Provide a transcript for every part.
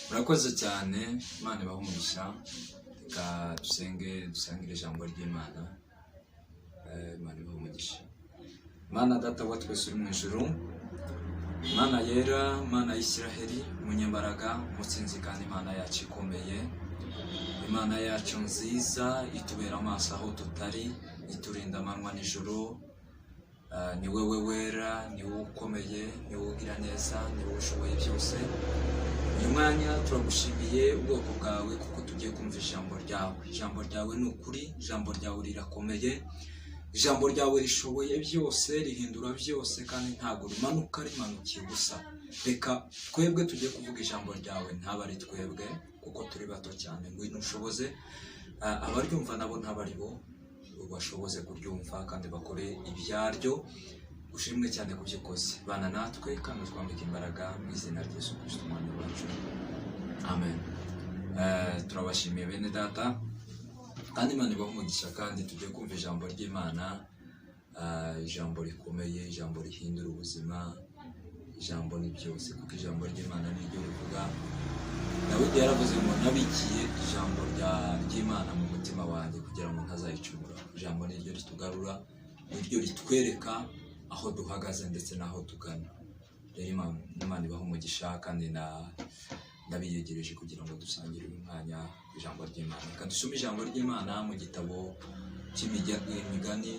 Murakoze cyane, Imana ibahe umugisha. Reka dusangire ijambo ry'Imana. Imana ibahe umugisha. Mana data wa twese uri mu ijuru, Mana yera, Mana y'Isiraheli, umunyembaraga, umutsinzi kandi Imana yacu ikomeye, Imana yacu nziza, itubera amaso aho tutari, iturinda amanywa n'ijoro. Ni wowe wera, ni wowe ukomeye, ni wowe ugira neza, ni wowe ushoboye byose. Uyu mwanya turagushimiye ubwoko bwawe kuko tugiye kumva ijambo ryawe. Ijambo ryawe ni ukuri, ijambo ryawe rirakomeye, ijambo ryawe rishoboye byose, rihindura byose kandi ntabwo rimanuka rimanukiye gusa. Reka twebwe tugiye kuvuga ijambo ryawe, ntaba ari twebwe kuko turi bato cyane. Ngwino ushoboze abaryumva nabo ntabari bo, bashoboze kuryumva kandi bakore ibyaryo. Ushimwe cyane kubyo ukoze, bana natwe kandi twambike imbaraga mu izina rya Yesu Kristo umwami wacu, amen. Turabashimiye bene data kandi Imana ibahe umugisha, kandi tugiye kumva ijambo ry'Imana, ijambo rikomeye, ijambo rihindura ubuzima. Ijambo ni byose kuko ijambo ry'Imana ni ryo rivuga. Dawidi yaravuze ngo nabikiye ijambo ry'Imana mu mutima wanjye kugira ngo ntazayicumura. Ijambo ni ryo ritugarura, ni ryo ritwereka aho duhagaze ndetse n'aho tugana. Rero Imana ibahe umugisha kandi ndabiyegereje kugira ngo dusangire uyu mwanya ijambo ry'Imana. Reka dusome ijambo ry'Imana mu gitabo cy'imigani.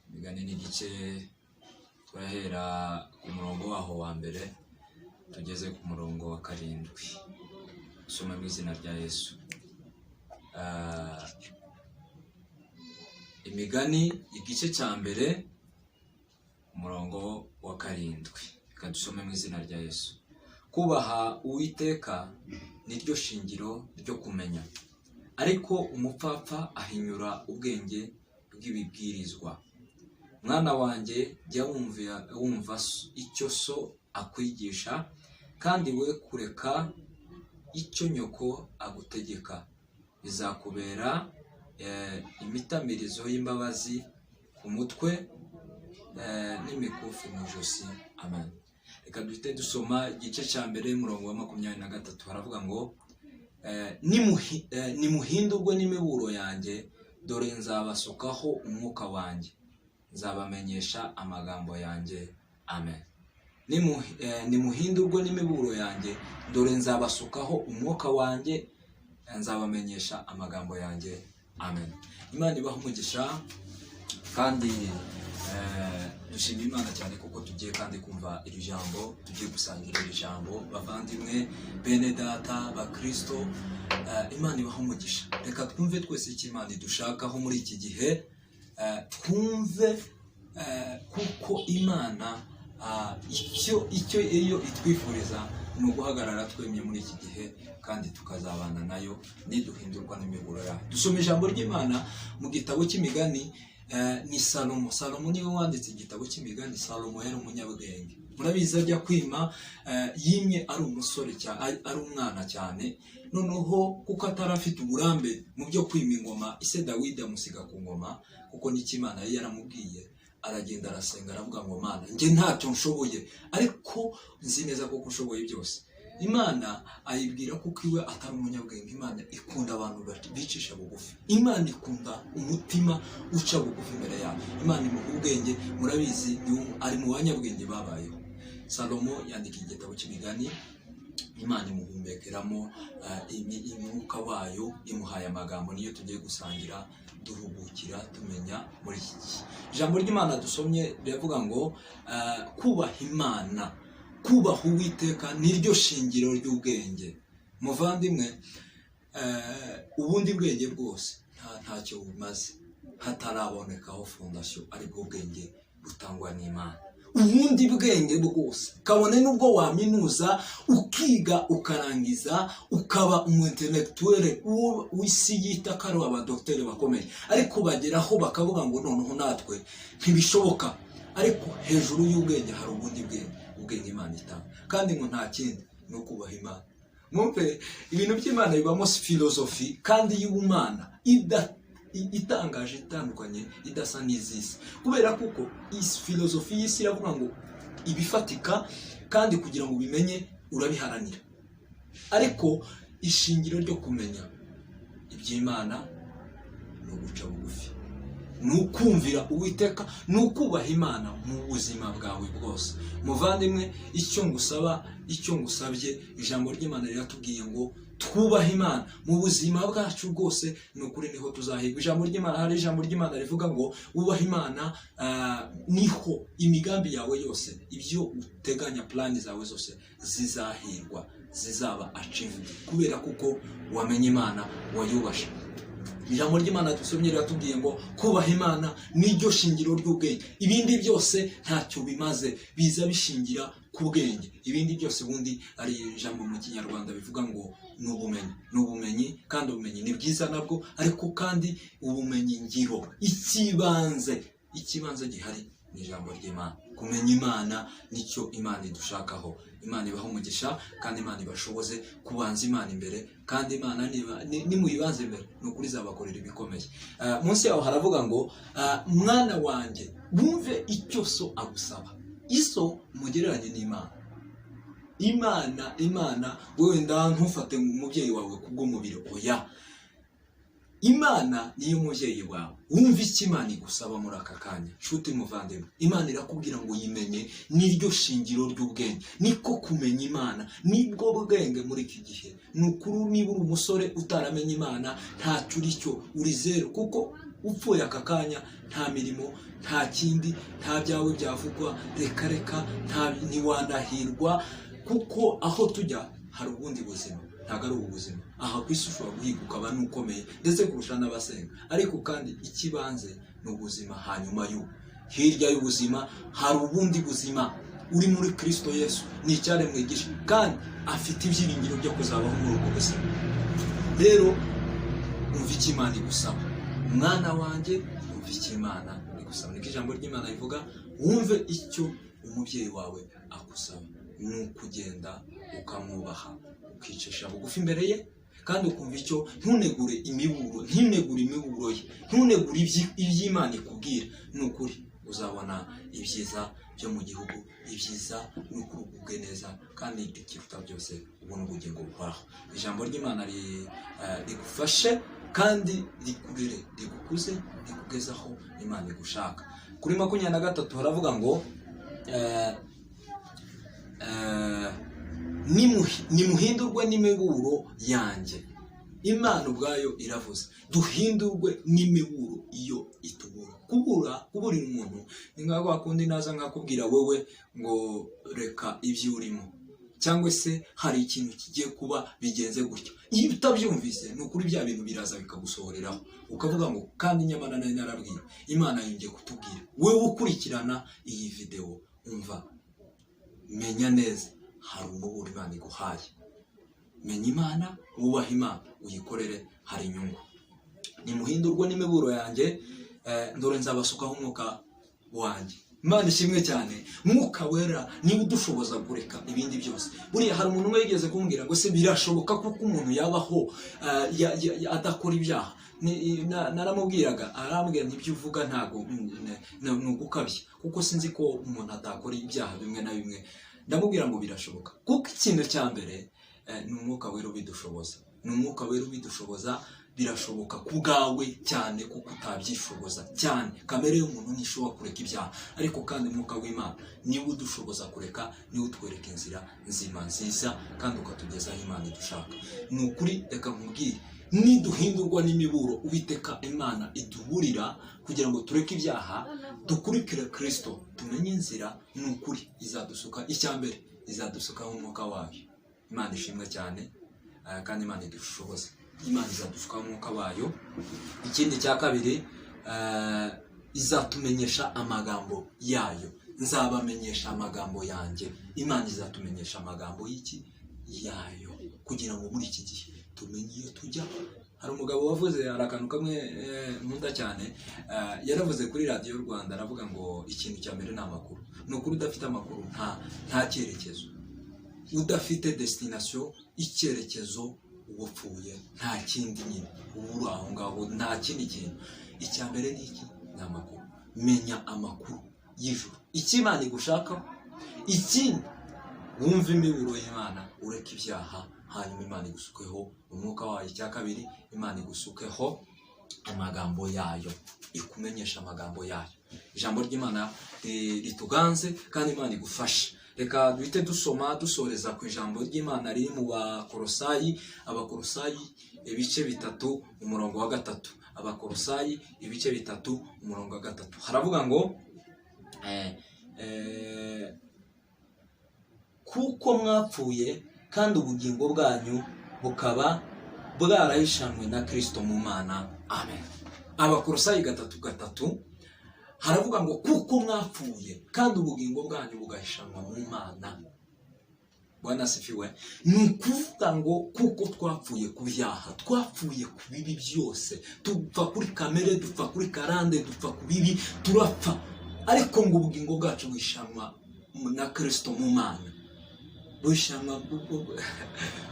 Imigani ni igice, turahera ku murongo waho wa mbere tugeze ku murongo wa 7. Dusome mu izina rya Yesu. Imigani igice cya mbere umurongo wa 7. Reka dusome mu izina rya Yesu. Kubaha Uwiteka niryo shingiro ryo kumenya, ariko umupfapfa ahinyura ubwenge bw'ibibwirizwa. Mwana wanjye, jya wumva icyo so akwigisha, kandi we kureka icyo nyoko agutegeka. Bizakubera imitamirizo y'imbabazi ku mutwe n'imikufi mu ijosi. Amen. Reka duhite dusoma igice cya mbere umurongo wa 23. Haravuga ngo nimuhindurwe n'imiburo yanjye, dore nzabasukaho umwuka wanjye, nzabamenyesha amagambo yanjye. Amen. Nimuhindurwe n'imiburo yanjye, dore nzabasukaho umwuka wanjye, nzabamenyesha amagambo yanjye. Amen. Imana ibahe umugisha, kandi dushimira Imana cyane kuko tugiye kandi kumva iri jambo, tugiye gusangira iri jambo. Bavandimwe, bene data, bakristo, Imana ibahe umugisha. Reka twumve twese icyo Imana idushakaho muri iki gihe. Twumve kuko Imana icyo iyo itwifuriza ni uguhagarara twemye muri iki gihe, kandi tukazabana nayo niduhindurwa n'imiburo yayo. Dusoma ijambo ry'Imana mu gitabo cy'imigani. Ni Salomo niwe wanditse igitabo cy'imigani. Salomo yari umunyabwenge, murabizi ajya kwima yimye ari umusore cyane, ari umwana cyane. Noneho kuko atari afite uburambe mu byo kwima ingoma, ise Dawidi amusiga ku ngoma kuko n'icyo Imana yari yaramubwiye. Aragenda arasenga aravuga ngo Mana, njye ntacyo nshoboye, ariko nzi neza ko ushoboye byose. Imana ayibwira kuko iwe atari umunyabwenge. Imana ikunda abantu bicisha bugufi. Imana ikunda umutima uca bugufi imbere yayo. Imana imuha ubwenge, murabizi ari mu banyabwenge babayeho. Salomo yandika igitabo cy'imigani, Imana imuhumbekeramo umwuka wayo, imuhaye amagambo niyo tugiye gusangira, duhugukira tumenya muri iki gihe. Ijambo ry'Imana dusomye riravuga ngo kubaha Imana, kubaha Uwiteka niryo shingiro ry'ubwenge. Muvandimwe, ubundi bwenge bwose ntacyo bumaze hatarabonekaho fondasiyo, aribwo bwenge butangwa n'Imana. Ubundi bwenge bwose, kabone nubwo waminuza ukiga ukarangiza ukaba umu-intellectuel w'isi yita ko ari abadokiteri bakomeye, ariko bageraho bakavuga ngo noneho natwe ntibishoboka. Ariko hejuru y'ubwenge hari ubundi ubwenge Imana itanga, kandi ngo nta kindi ni ukubaha Imana. Mwumve ibintu by'Imana bibamo filozofi kandi y'ubumana itangaje, itandukanye, idasa n'izisi. Kubera kuko filozofi y'isi iravuga ngo ibifatika kandi kugira ngo ubimenye urabiharanira. Ariko ishingiro ryo kumenya iby'Imana ni uguca bugufi, ni ukumvira Uwiteka, ni ukubaha Imana mu buzima bwawe bwose. Muvandimwe, icyo ngusaba, icyo ngusabye, ijambo ry'Imana riratubwiye ngo twubahe Imana mu buzima bwacu bwose, ni ukuri niho tuzahirwa. Ijambo ry'Imana, hari ijambo ry'Imana rivuga ngo wubahe Imana, niho imigambi yawe yose, ibyo uteganya, plani zawe zose zizahirwa, zizaba achieved, kubera kuko wamenye Imana, wayubasha. Ijambo ry'Imana dusomye riratubwiye ngo kubaha Imana niryo shingiro ry'ubwenge, ibindi byose ntacyo bimaze, biza bishingira ku bwenge. Ibindi byose ubundi ari ijambo mu Kinyarwanda bivuga ngo n'ubumenyi, kandi ubumenyi ni bwiza nabwo, ariko kandi ubumenyi ngiro, ikibanze gihari ni ijambo ry'Imana. Kumenya Imana nicyo Imana idushakaho. Imana ibaha umugisha, kandi Imana ibashoboze kubanza Imana imbere, kandi Imana nimuyibanze imbere ni ukuri izabakorera ibikomeye. Munsi yaho haravuga ngo mwana wanjye bumve icyo so agusaba. Iso mugereranye n'Imana. Imana wenda ntufate umubyeyi wawe kubw'umubiri, oya, Imana niyo mubyeyi wawe. Wumva icyo Imana igusaba muri aka kanya. Nshuti muvandimwe, Imana irakubwira ngo yimenye, niryo shingiro ry'ubwenge. Niko kumenya Imana nibwo bwenge muri iki gihe. Ni ukuri, niba uri umusore utaramenye Imana, ntacyo uri cyo, uri zero, kuko upfuye aka kanya nta mirimo, nta kindi, nta byawe byavugwa, reka ntiwanahirwa, kuko aho tujya hari ubundi buzima, ntabwo ari ubu buzima. Aha ku isi ushobora guhiga ukaba n'ukomeye ndetse kurusha n'abasenga, ariko kandi ikibanze ni ubuzima. Hanyuma hirya y'ubuzima hari ubundi buzima. Uri muri Kristo Yesu, ni icyaremwe gisha, kandi afite ibyiringiro byo kuzabaho muri ubwo buzima. Rero umva icyo Imana igusaba, mwana wanjye, umva icyo Imana igusaba. Niko ijambo ry'Imana rivuga, wumve icyo umubyeyi wawe agusaba. Ni ukugenda ukamwubaha, ukicisha bugufi imbere ye, kandi ukumva icyo, ntunegure imiburo ye, ntunegure iby'Imana ikubwira. Ni ukuri uzabona ibyiza byo mu gihugu, ibyiza ni ukuri ugubwe neza, kandi ikiruta byose ubona ubugingo buhoraho. Ijambo ry'Imana rigufashe, kandi rikurere, rigukuze, rikugezaho Imana igushaka. Kuri 23 haravuga ngo nimuhindurwe n'imiburo yanjye. Imana ubwayo iravuze, duhindurwe n'imiburo iyo itubura. Kuburira umuntu ni nka kwa kundi naza nkakubwira wowe ngo reka ibyo urimo, cyangwa se hari ikintu kigiye kuba bigenze gutya. Iyo utabyumvise, ni ukuri bya bintu biraza bikagusohoreraho, ukavuga ngo kandi nyamara nari narabwiye. Imana yongeye kutubwira, wowe ukurikirana iyi video, umva, menya neza hari umuburo Imana iguhaye. Menya Imana, wubaha Imana, uyikorere, hari inyungu. Nimuhindurwe n'imiburo yanjye, ndore nzabasukaho umwuka wanjye. Imana ishimwe cyane. Mwuka wera niba udushoboza kureka ibindi byose. Buriya hari umuntu wigeze kumbwira ngo se birashoboka kuko umuntu yabaho adakora ibyaha. Naramubwiraga, arambwira ntibyo uvuga ntago ni ugukabya, kuko sinzi ko umuntu atakora ibyaha bimwe na bimwe. Ndamubwira ngo birashoboka, kuko ikintu cya mbere ni umwuka wera ubidushoboza. Ni umwuka wera ubidushoboza. Birashoboka ku bwawe cyane, kuko utabyishoboza cyane. Kamere y'umuntu ntishobora kureka ibyaha, ariko kandi umwuka w'Imana niwe udushoboza kureka, niwe utwereka inzira nzima nziza, kandi ukatugezaho Imana idushaka. Ni ukuri, reka nkubwire, niduhindurwa n'imiburo Uwiteka Imana iduburira kugira ngo tureke ibyaha, dukurikire Kristo, tumenye inzira, ni ukuri izadusuka. Icyambere, izadusukaho umwuka wayo. Imana ishimwe cyane, kandi Imana idushoboza. Imana izadusukaho umwuka wayo. Ikindi cya kabiri, izatumenyesha amagambo yayo. Nzabamenyesha amagambo yanjye. Imana izatumenyesha amagambo yayo, kugira ngo muri iki gihe tumenye iyo tujya. Hari umugabo wavuze, hari akantu kamwe nkunda cyane, yaravuze kuri radiyo Rwanda, aravuga ngo ikintu cya mbere ni amakuru. Ni ukuri, udafite amakuru nta cyerekezo. Udafite destination, icyerekezo, ubupfuye, nta kindi nyine, ubura aho ngaho, nta kindi kintu. Icya mbere ni iki? Ni amakuru. Menya amakuru y'ijuru, icyo Imana igushaka. Ikindi, wumve imiburo y'Imana, ureke ibyaha, hanyuma Imana igusukeho umwuka wayo. Icya kabiri, Imana igusukeho amagambo yayo, ikumenyesha amagambo yayo. Ijambo ry'Imana rituganze kandi Imana igufashe. Reka duhite dusoreza ku ijambo ry'Imana riri mu Abakolosayi 3:3. Abakolosayi 3:3. Haravuga ngo kuko mwapfuye kandi ubugingo bwanyu bukaba bwarahishanwe na Kristo mu Mana. Amen. Abakolosayi 3:3 haravuga ngo kuko mwapfuye kandi ubugingo bwanyu bugahishanwa mu Mana. Bwana asifiwe. Ni ukuvuga ngo kuko twapfuye ku byaha, twapfuye ku bibi byose, dupfa kuri kamere, dupfa kuri karande, dupfa ku bibi, turapfa, ariko ngo ubugingo bwacu buhishanwa na Kristo mu Mana. Buhishanwa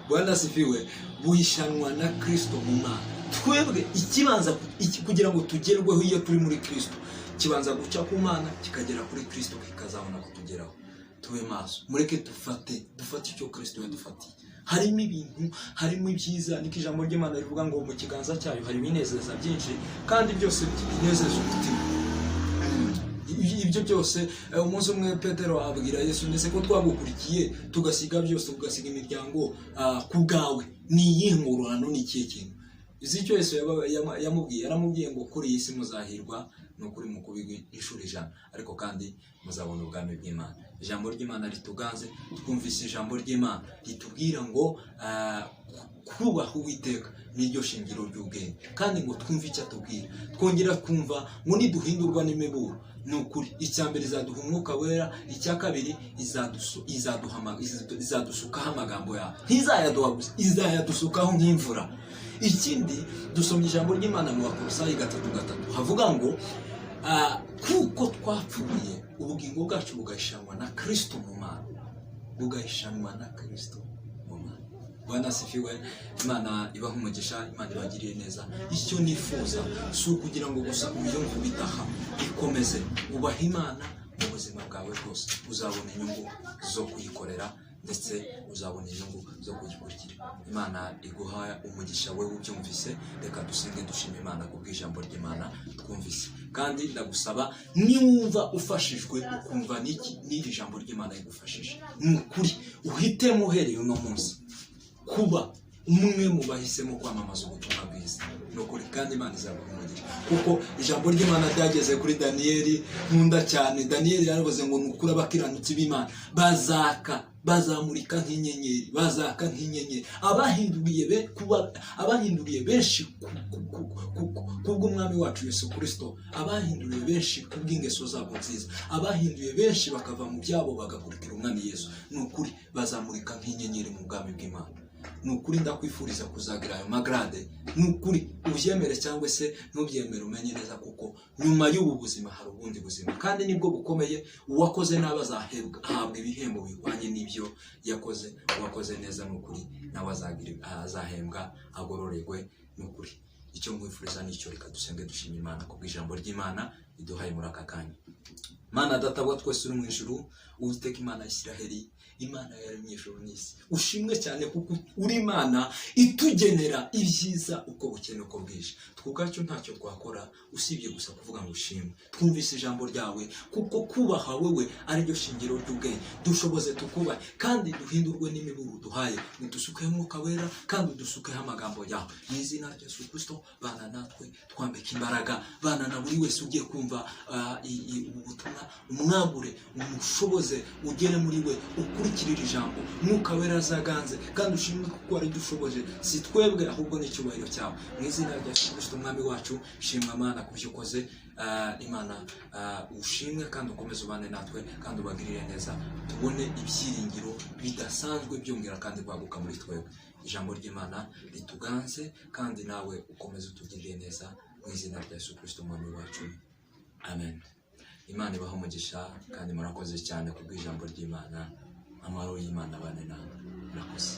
Bwana asifiwe, buhishanwa na Kristo mu Mana. Twebwe ikibanza kugira ngo tugerweho iyo turi muri Kristo, kibanza guca ku Mana kikagera kuri Kristo kikazabona kutugeraho. Tube maso, mureke dufate icyo Kristo yadufatiye. Harimo ibintu, harimo ibyiza, niko ijambo ry'Imana rivuga ngo mu kiganza cyayo hari ibinezeza byinshi kandi byose binezeza umutima. Ibyo byose umunsi umwe Petero abwira Yesu, ndetse ko twagukurikiye tugasiga byose, tugasiga imiryango ku bwawe, ni iyihe ngororano, ni ikihe kintu? Izi cyo Yesu yaramubwiye ngo kuri iyi si muzahirwa n'ukuri mu kubigwa inshuro 100, ariko kandi muzabona ubwami bw'Imana. Ijambo ry'Imana rituganze, twumvise ijambo ry'Imana ritubwira ngo kubaha Uwiteka niryo shingiro ry'ubwenge, kandi ngo twumve icyo atubwira. Twongera kumva ngo niduhindurwa n'imiburo, ni ukuri icya mbere izaduha umwuka wera, icya kabiri izadusukaho amagambo yawe. Ntizayaduha gusa, izayadusukaho nk'imvura. Ikindi dusomye ijambo ry'Imana mu Bakolosayi 3:3 havuga ngo kuko twapfuye ubugingo bwacu bugahishanwa na Kristo mu Mana. Bugahishanwa na Kristo mu Mana. Bwana asifiwe. Imana ibaha umugisha, Imana ibagiriye neza. Icyo nifuza si ukugira ngo gusa ubyumve bitaha, ikomeze ubaha Imana mu buzima bwawe bwose, uzabona inyungu zo kuyikorera ndetse uzabona inyungu zo kuyikurikira. Imana iguha umugisha wewe ubyumvise. Reka dusenge dushima Imana kubw'ijambo ry'Imana twumvise. Kandi ndagusaba, niwumva ufashijwe ukumva n'iri jambo ry'Imana rigufashije, ni ukuri uhitemo uhereye uno munsi kuba umwe mu bahisemo kwamamaza ubutumwa bwiza. Ni ukuri kandi Imana izaguha umugisha, kuko ijambo ry'Imana ryageze kuri Daniyeli, nkunda cyane. Daniyeli yaravuze ngo ni ukuri abakiranutsi b'Imana bazamurika nk'inyenyeri, bazaka nk'inyenyeri. Abahinduriye benshi kubw'umwami wacu Yesu Kristo, abahinduriye benshi kubw'ingeso zabo nziza, abahinduye benshi bakava mu byabo bagakurikira umwami Yesu. Ni ukuri bazamurika nk'inyenyeri mu bwami bw'Imana. Ni ukuri ndakwifuriza kuzagira ayo magrade. Ni ukuri ubyemere cyangwa se ntubyemere, umenye neza kuko nyuma y'ubu buzima hari ubundi buzima, kandi nibwo bukomeye. Uwakoze nabi azahabwa ibihembo bihwanye n'ibyo yakoze. Uwakoze neza ni ukuri nawe azahembwa agororerwe. Ni ukuri icyo mwifuriza nicyo. Reka dusenge dushima Imana kubw'ijambo ry'Imana iduhaye muri aka kanya. Mana data wa twese uri mu ijuru, Uwiteka Imana ya Isiraheli, Imana yaremye ijuru n'isi, ushimwe cyane kuko uri Imana itugenera ibyiza uko bukene uko bwije. Twubwacyo ntacyo twakora usibye gusa kuvuga ngo ushimwe. Twumvise ijambo ryawe, kuko kubaha wewe ari ryo shingiro ry'ubwenge. Dushoboze tukubahe kandi duhindurwe n'imiburo uduhaye. Udusukeho umwuka wera kandi udusukeho amagambo yawe. Mu izina rya Yesu Kristo, bana natwe, twambike imbaraga. Bana na buri wese ugiye kumva ubutumwa, umwagure, umushoboze, ugere muri we, ukurikirira ijambo. Mwuka wera azaganze kandi ushimwe kuko ari dushoboje, si twebwe ahubwo n'icyubahiro cyawe. Mu izina rya Yesu Kristo umwami wacu, shimwa Mana kubyo ukoze. Imana ushimwe kandi ukomeze ubane natwe kandi ubagirire neza, tubone ibyiringiro bidasanzwe byongera kandi kwaguka muri twebwe. Ijambo ry'Imana rituganze kandi nawe ukomeze utugirire neza, mu izina rya Yesu Kristo umwami wacu. Amen. Imana ibaha umugisha kandi murakoze cyane kubw'ijambo ry'Imana. Amahoro y'Imana abane nawe. Murakoze.